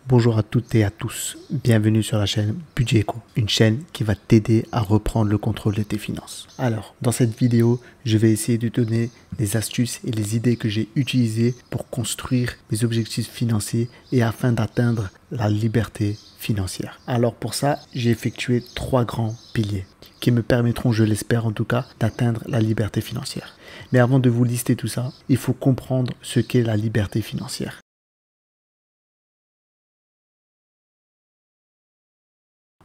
Bonjour à toutes et à tous, bienvenue sur la chaîne Budget Eco, une chaîne qui va t'aider à reprendre le contrôle de tes finances. Alors, dans cette vidéo, je vais essayer de te donner les astuces et les idées que j'ai utilisées pour construire mes objectifs financiers et afin d'atteindre la liberté financière. Alors pour ça, j'ai effectué 3 grands piliers qui me permettront, je l'espère en tout cas, d'atteindre la liberté financière. Mais avant de vous lister tout ça, il faut comprendre ce qu'est la liberté financière.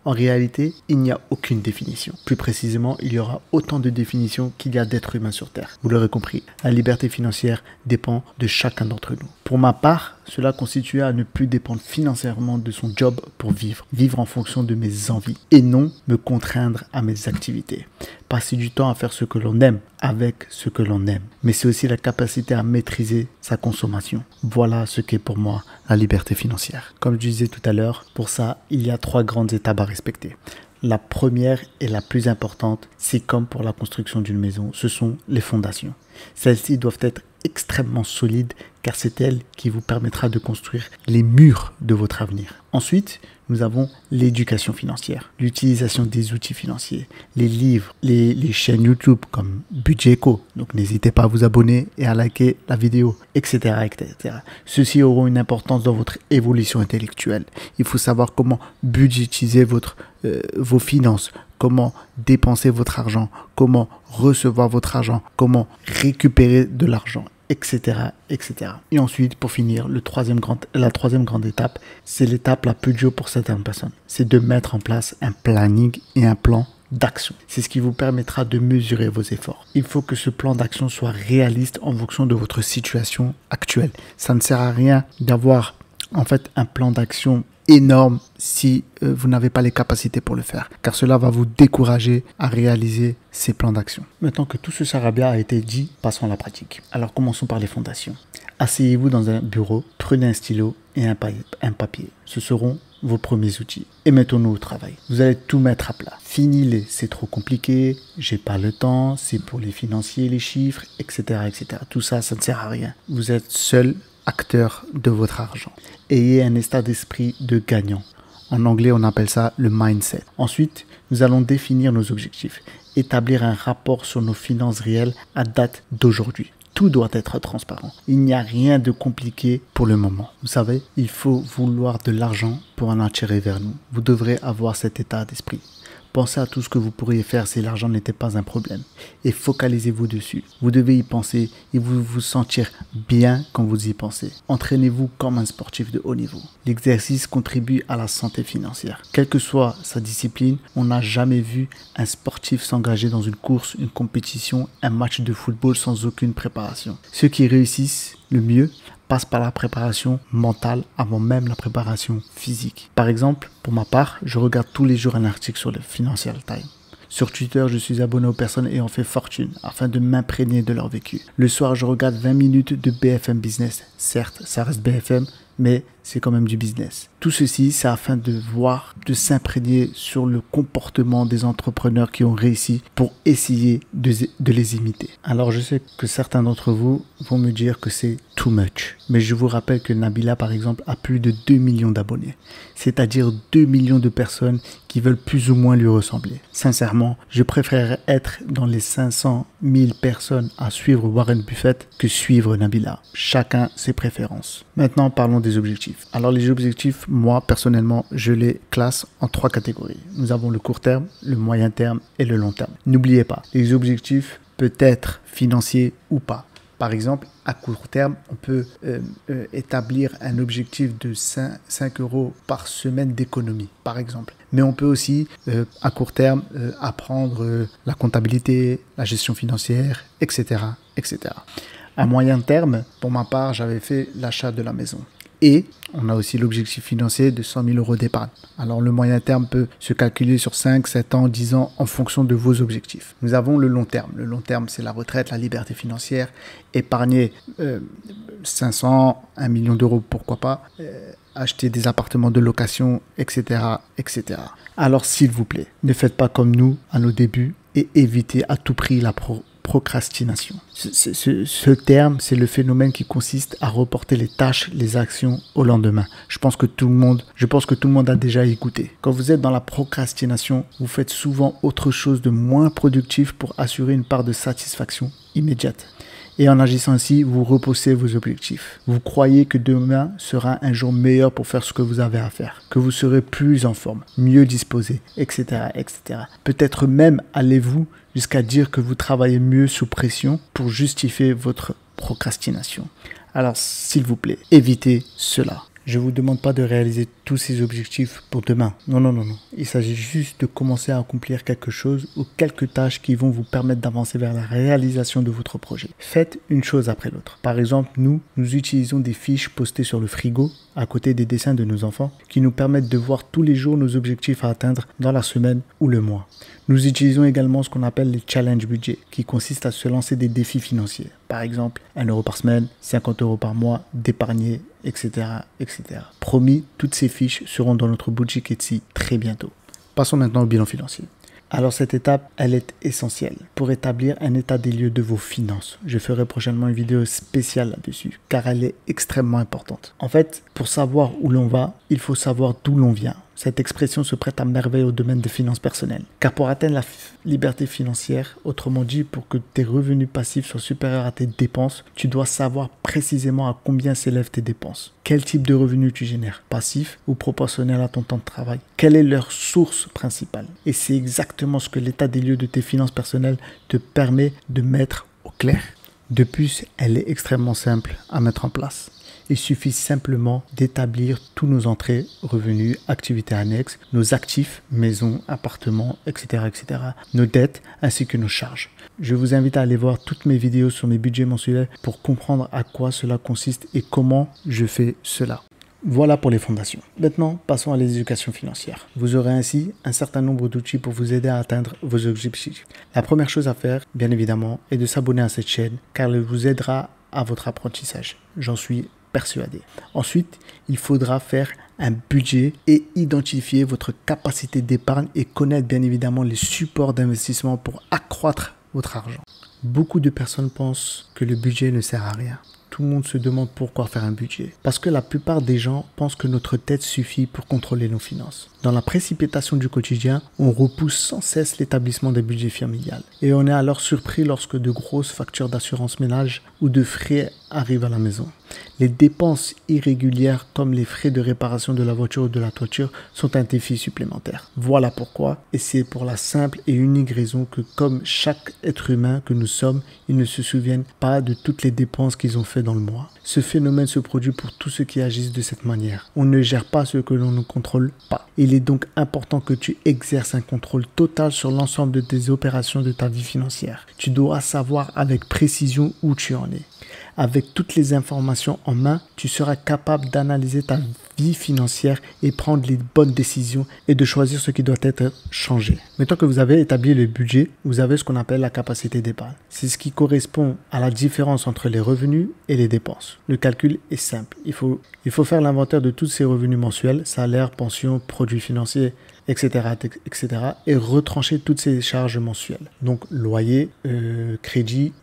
En réalité, il n'y a aucune définition. Plus précisément, il y aura autant de définitions qu'il y a d'êtres humains sur Terre. Vous l'aurez compris, la liberté financière dépend de chacun d'entre nous. Pour ma part, cela consistait à ne plus dépendre financièrement de son job pour vivre. Vivre en fonction de mes envies et non me contraindre à mes activités. Passer du temps à faire ce que l'on aime avec ce que l'on aime. Mais c'est aussi la capacité à maîtriser sa consommation. Voilà ce qu'est pour moi la liberté financière. Comme je disais tout à l'heure, pour ça, il y a 3 grandes étapes à respecter. La première et la plus importante, c'est comme pour la construction d'une maison, ce sont les fondations. Celles-ci doivent être extrêmement solides car c'est elle qui vous permettra de construire les murs de votre avenir. Ensuite, nous avons l'éducation financière, l'utilisation des outils financiers, les livres, les chaînes YouTube comme Budget Eco. Donc n'hésitez pas à vous abonner et à liker la vidéo, etc., etc. Ceux-ci auront une importance dans votre évolution intellectuelle. Il faut savoir comment budgétiser vos finances, comment dépenser votre argent, comment recevoir votre argent, comment récupérer de l'argent, etc., etc. Et ensuite, pour finir, la troisième grande étape, c'est l'étape la plus dure pour certaines personnes. C'est de mettre en place un planning et un plan d'action. C'est ce qui vous permettra de mesurer vos efforts. Il faut que ce plan d'action soit réaliste en fonction de votre situation actuelle. Ça ne sert à rien d'avoir en fait un plan d'action énorme si vous n'avez pas les capacités pour le faire, car cela va vous décourager à réaliser ces plans d'action. Maintenant que tout ce charabia a été dit, passons à la pratique. Alors commençons par les fondations. Asseyez-vous dans un bureau, prenez un stylo et un papier. Ce seront vos premiers outils. Et mettons-nous au travail. Vous allez tout mettre à plat. Fini c'est trop compliqué, j'ai pas le temps, c'est pour les financiers, les chiffres, etc., etc. Tout ça, ça ne sert à rien. Vous êtes seul acteur de votre argent. Ayez un état d'esprit de gagnant. En anglais, on appelle ça le mindset. Ensuite, nous allons définir nos objectifs, établir un rapport sur nos finances réelles à date d'aujourd'hui. Tout doit être transparent. Il n'y a rien de compliqué pour le moment. Vous savez, il faut vouloir de l'argent pour en attirer vers nous. Vous devrez avoir cet état d'esprit. Pensez à tout ce que vous pourriez faire si l'argent n'était pas un problème et focalisez-vous dessus. Vous devez y penser et vous sentir bien quand vous y pensez. Entraînez-vous comme un sportif de haut niveau. L'exercice contribue à la santé financière. Quelle que soit sa discipline, on n'a jamais vu un sportif s'engager dans une course, une compétition, un match de football sans aucune préparation. Ceux qui réussissent le mieux passe par la préparation mentale avant même la préparation physique. Par exemple, pour ma part, je regarde tous les jours un article sur le Financial Times. Sur Twitter, je suis abonné aux personnes ayant fait fortune afin de m'imprégner de leur vécu. Le soir, je regarde 20 minutes de BFM Business. Certes, ça reste BFM, mais c'est quand même du business. Tout ceci, c'est afin de voir, de s'imprégner sur le comportement des entrepreneurs qui ont réussi pour essayer de les imiter. Alors, je sais que certains d'entre vous vont me dire que c'est too much. Mais je vous rappelle que Nabila, par exemple, a plus de 2 millions d'abonnés. C'est-à-dire 2 millions de personnes qui veulent plus ou moins lui ressembler. Sincèrement, je préférerais être dans les 500 000 personnes à suivre Warren Buffett que suivre Nabila. Chacun ses préférences. Maintenant, parlons des objectifs. Alors les objectifs, moi personnellement, je les classe en 3 catégories. Nous avons le court terme, le moyen terme et le long terme. N'oubliez pas, les objectifs peuvent être financiers ou pas. Par exemple, à court terme, on peut établir un objectif de 5 € par semaine d'économie, par exemple. Mais on peut aussi, à court terme, apprendre la comptabilité, la gestion financière, etc., etc. À moyen terme, pour ma part, j'avais fait l'achat de la maison. Et on a aussi l'objectif financier de 100 000 € d'épargne. Alors le moyen terme peut se calculer sur 5, 7 ans, 10 ans en fonction de vos objectifs. Nous avons le long terme. Le long terme, c'est la retraite, la liberté financière. Épargner 500, 1 million d'euros, pourquoi pas. Acheter des appartements de location, etc., etc. Alors s'il vous plaît, ne faites pas comme nous à nos débuts et évitez à tout prix la procrastination. Ce terme, c'est le phénomène qui consiste à reporter les tâches, les actions au lendemain. Je pense que tout le monde a déjà écouté. Quand vous êtes dans la procrastination, vous faites souvent autre chose de moins productif pour assurer une part de satisfaction immédiate. Et en agissant ainsi, vous repoussez vos objectifs. Vous croyez que demain sera un jour meilleur pour faire ce que vous avez à faire, que vous serez plus en forme, mieux disposé, etc., etc. Peut-être même allez-vous jusqu'à dire que vous travaillez mieux sous pression pour justifier votre procrastination. Alors, s'il vous plaît, évitez cela. Je ne vous demande pas de réaliser tous ces objectifs pour demain. Non, non, non, non. Il s'agit juste de commencer à accomplir quelque chose ou quelques tâches qui vont vous permettre d'avancer vers la réalisation de votre projet. Faites une chose après l'autre. Par exemple, nous utilisons des fiches postées sur le frigo à côté des dessins de nos enfants qui nous permettent de voir tous les jours nos objectifs à atteindre dans la semaine ou le mois. Nous utilisons également ce qu'on appelle les challenge budget qui consistent à se lancer des défis financiers. Par exemple, 1 euro par semaine, 50 euros par mois, d'épargner, etc., etc. Promis, toutes ces fiches seront dans notre boutique Etsy très bientôt. Passons maintenant au bilan financier. Alors cette étape, elle est essentielle pour établir un état des lieux de vos finances. Je ferai prochainement une vidéo spéciale là-dessus, car elle est extrêmement importante. En fait, pour savoir où l'on va, il faut savoir d'où l'on vient. Cette expression se prête à merveille au domaine des finances personnelles. Car pour atteindre la liberté financière, autrement dit, pour que tes revenus passifs soient supérieurs à tes dépenses, tu dois savoir précisément à combien s'élèvent tes dépenses. Quel type de revenus tu génères, passif ou proportionnel à ton temps de travail? Quelle est leur source principale? Et c'est exactement ce que l'état des lieux de tes finances personnelles te permet de mettre au clair. De plus, elle est extrêmement simple à mettre en place. Il suffit simplement d'établir tous nos entrées, revenus, activités annexes, nos actifs, maisons, appartements, etc., etc., nos dettes ainsi que nos charges. Je vous invite à aller voir toutes mes vidéos sur mes budgets mensuels pour comprendre à quoi cela consiste et comment je fais cela. Voilà pour les fondations. Maintenant, passons à l'éducation financière. Vous aurez ainsi un certain nombre d'outils pour vous aider à atteindre vos objectifs. La première chose à faire, bien évidemment, est de s'abonner à cette chaîne car elle vous aidera à votre apprentissage. J'en suis persuadé. Ensuite, il faudra faire un budget et identifier votre capacité d'épargne et connaître bien évidemment les supports d'investissement pour accroître votre argent. Beaucoup de personnes pensent que le budget ne sert à rien. Tout le monde se demande pourquoi faire un budget. Parce que la plupart des gens pensent que notre tête suffit pour contrôler nos finances. Dans la précipitation du quotidien, on repousse sans cesse l'établissement des budgets familiales. Et on est alors surpris lorsque de grosses factures d'assurance ménage ou de frais arrivent à la maison. Les dépenses irrégulières comme les frais de réparation de la voiture ou de la toiture sont un défi supplémentaire. Voilà pourquoi, et c'est pour la simple et unique raison que comme chaque être humain que nous sommes, ils ne se souviennent pas de toutes les dépenses qu'ils ont fait dans le mois. Ce phénomène se produit pour tous ceux qui agissent de cette manière. On ne gère pas ce que l'on ne contrôle pas. Il est donc important que tu exerces un contrôle total sur l'ensemble de tes opérations de ta vie financière. Tu dois savoir avec précision où tu en es. Avec toutes les informations en main, tu seras capable d'analyser ta vie financière et prendre les bonnes décisions et de choisir ce qui doit être changé. Maintenant que vous avez établi le budget, vous avez ce qu'on appelle la capacité d'épargne. C'est ce qui correspond à la différence entre les revenus et les dépenses. Le calcul est simple. Il faut faire l'inventaire de tous ces revenus mensuels, salaire, pension, produits financiers, etc., etc. et retrancher toutes ces charges mensuelles. Donc loyer, crédit,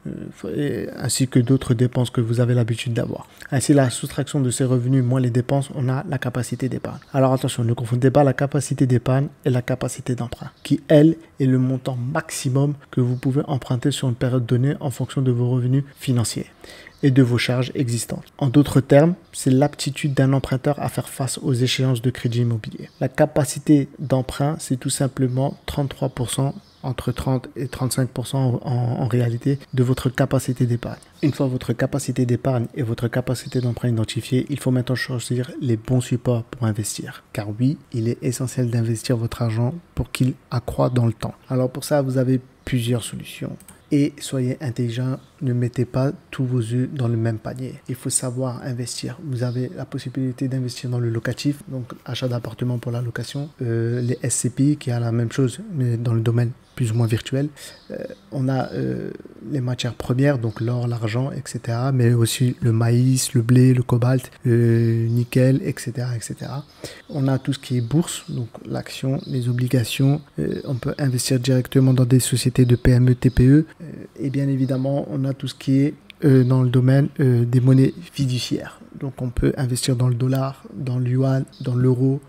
ainsi que d'autres dépenses que vous avez l'habitude d'avoir. Ainsi, la soustraction de ces revenus moins les dépenses, on a la capacité d'épargne. Alors attention, ne confondez pas la capacité d'épargne et la capacité d'emprunt, qui elle est le montant maximum que vous pouvez emprunter sur une période donnée en fonction de vos revenus financiers et de vos charges existantes. En d'autres termes, c'est l'aptitude d'un emprunteur à faire face aux échéances de crédit immobilier. La capacité d'emprunt, c'est tout simplement 33%, entre 30 et 35% en réalité, de votre capacité d'épargne. Une fois votre capacité d'épargne et votre capacité d'emprunt identifiées, il faut maintenant choisir les bons supports pour investir. Car oui, il est essentiel d'investir votre argent pour qu'il accroît dans le temps. Alors pour ça, vous avez plusieurs solutions. Et soyez intelligent, ne mettez pas tous vos œufs dans le même panier. Il faut savoir investir. Vous avez la possibilité d'investir dans le locatif, donc achat d'appartements pour la location, les SCPI qui a la même chose, mais dans le domaine plus ou moins virtuel. On a les matières premières, donc l'or, l'argent, etc. Mais aussi le maïs, le blé, le cobalt, le nickel, etc., etc. On a tout ce qui est bourse, donc l'action, les obligations. On peut investir directement dans des sociétés de PME, TPE, Et bien évidemment, on a tout ce qui est dans le domaine des monnaies fiduciaires. Donc on peut investir dans le dollar, dans le yuan, dans l'euro,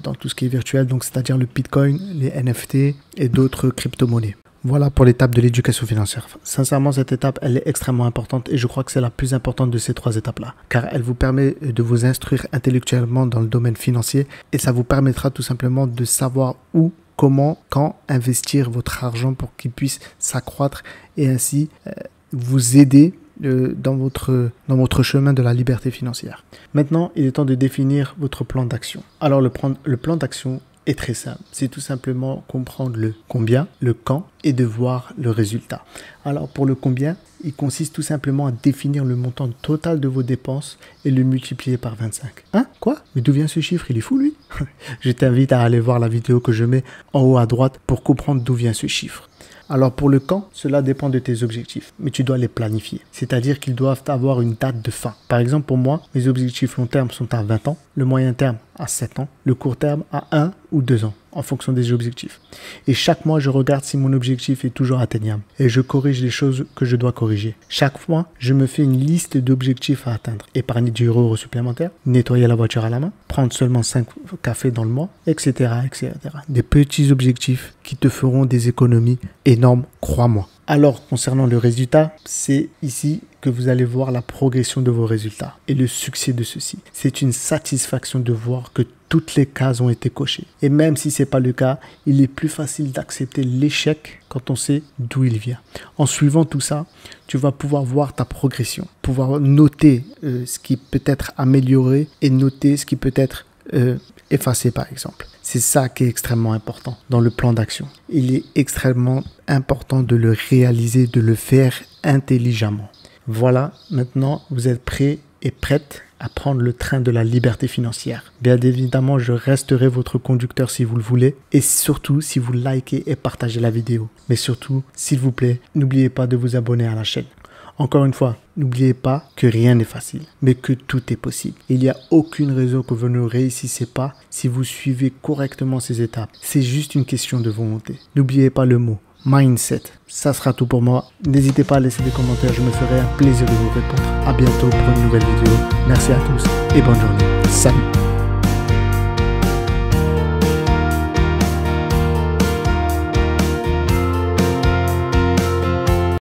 dans tout ce qui est virtuel, donc c'est-à-dire le Bitcoin, les NFT et d'autres crypto-monnaies. Voilà pour l'étape de l'éducation financière. Sincèrement, cette étape, elle est extrêmement importante et je crois que c'est la plus importante de ces 3 étapes-là. Car elle vous permet de vous instruire intellectuellement dans le domaine financier et ça vous permettra tout simplement de savoir où, comment, quand investir votre argent pour qu'il puisse s'accroître et ainsi vous aider dans votre chemin de la liberté financière. Maintenant, il est temps de définir votre plan d'action. Alors, le plan d'action est très simple. C'est tout simplement comprendre le combien, le quand et de voir le résultat. Alors, pour le combien, il consiste tout simplement à définir le montant total de vos dépenses et le multiplier par 25. Hein? Quoi? Mais d'où vient ce chiffre? Il est fou, lui? Je t'invite à aller voir la vidéo que je mets en haut à droite pour comprendre d'où vient ce chiffre. Alors pour le quand, cela dépend de tes objectifs, mais tu dois les planifier. C'est-à-dire qu'ils doivent avoir une date de fin. Par exemple, pour moi, mes objectifs long terme sont à 20 ans, le moyen terme à 7 ans, le court terme à 1 ou 2 ans, en fonction des objectifs. Et chaque mois, je regarde si mon objectif est toujours atteignable et je corrige les choses que je dois corriger. Chaque mois, je me fais une liste d'objectifs à atteindre. Épargner 10 € supplémentaires, nettoyer la voiture à la main, prendre seulement 5 cafés dans le mois, etc., etc. Des petits objectifs qui te feront des économies énormes, crois-moi. Alors, concernant le résultat, c'est ici que vous allez voir la progression de vos résultats et le succès de ceux-ci. C'est une satisfaction de voir que toutes les cases ont été cochées. Et même si ce n'est pas le cas, il est plus facile d'accepter l'échec quand on sait d'où il vient. En suivant tout ça, tu vas pouvoir voir ta progression, pouvoir noter ce qui peut être amélioré et noter ce qui peut être effacé par exemple. C'est ça qui est extrêmement important dans le plan d'action. Il est extrêmement important de le réaliser, de le faire intelligemment. Voilà, maintenant vous êtes prêts et prête à prendre le train de la liberté financière. Bien évidemment, je resterai votre conducteur si vous le voulez et surtout si vous likez et partagez la vidéo. Mais surtout, s'il vous plaît, n'oubliez pas de vous abonner à la chaîne. Encore une fois, n'oubliez pas que rien n'est facile, mais que tout est possible. Il n'y a aucune raison que vous ne réussissez pas si vous suivez correctement ces étapes. C'est juste une question de volonté. N'oubliez pas le mot mindset. Ça sera tout pour moi. N'hésitez pas à laisser des commentaires, je me ferai un plaisir de vous répondre. À bientôt pour une nouvelle vidéo. Merci à tous et bonne journée. Salut!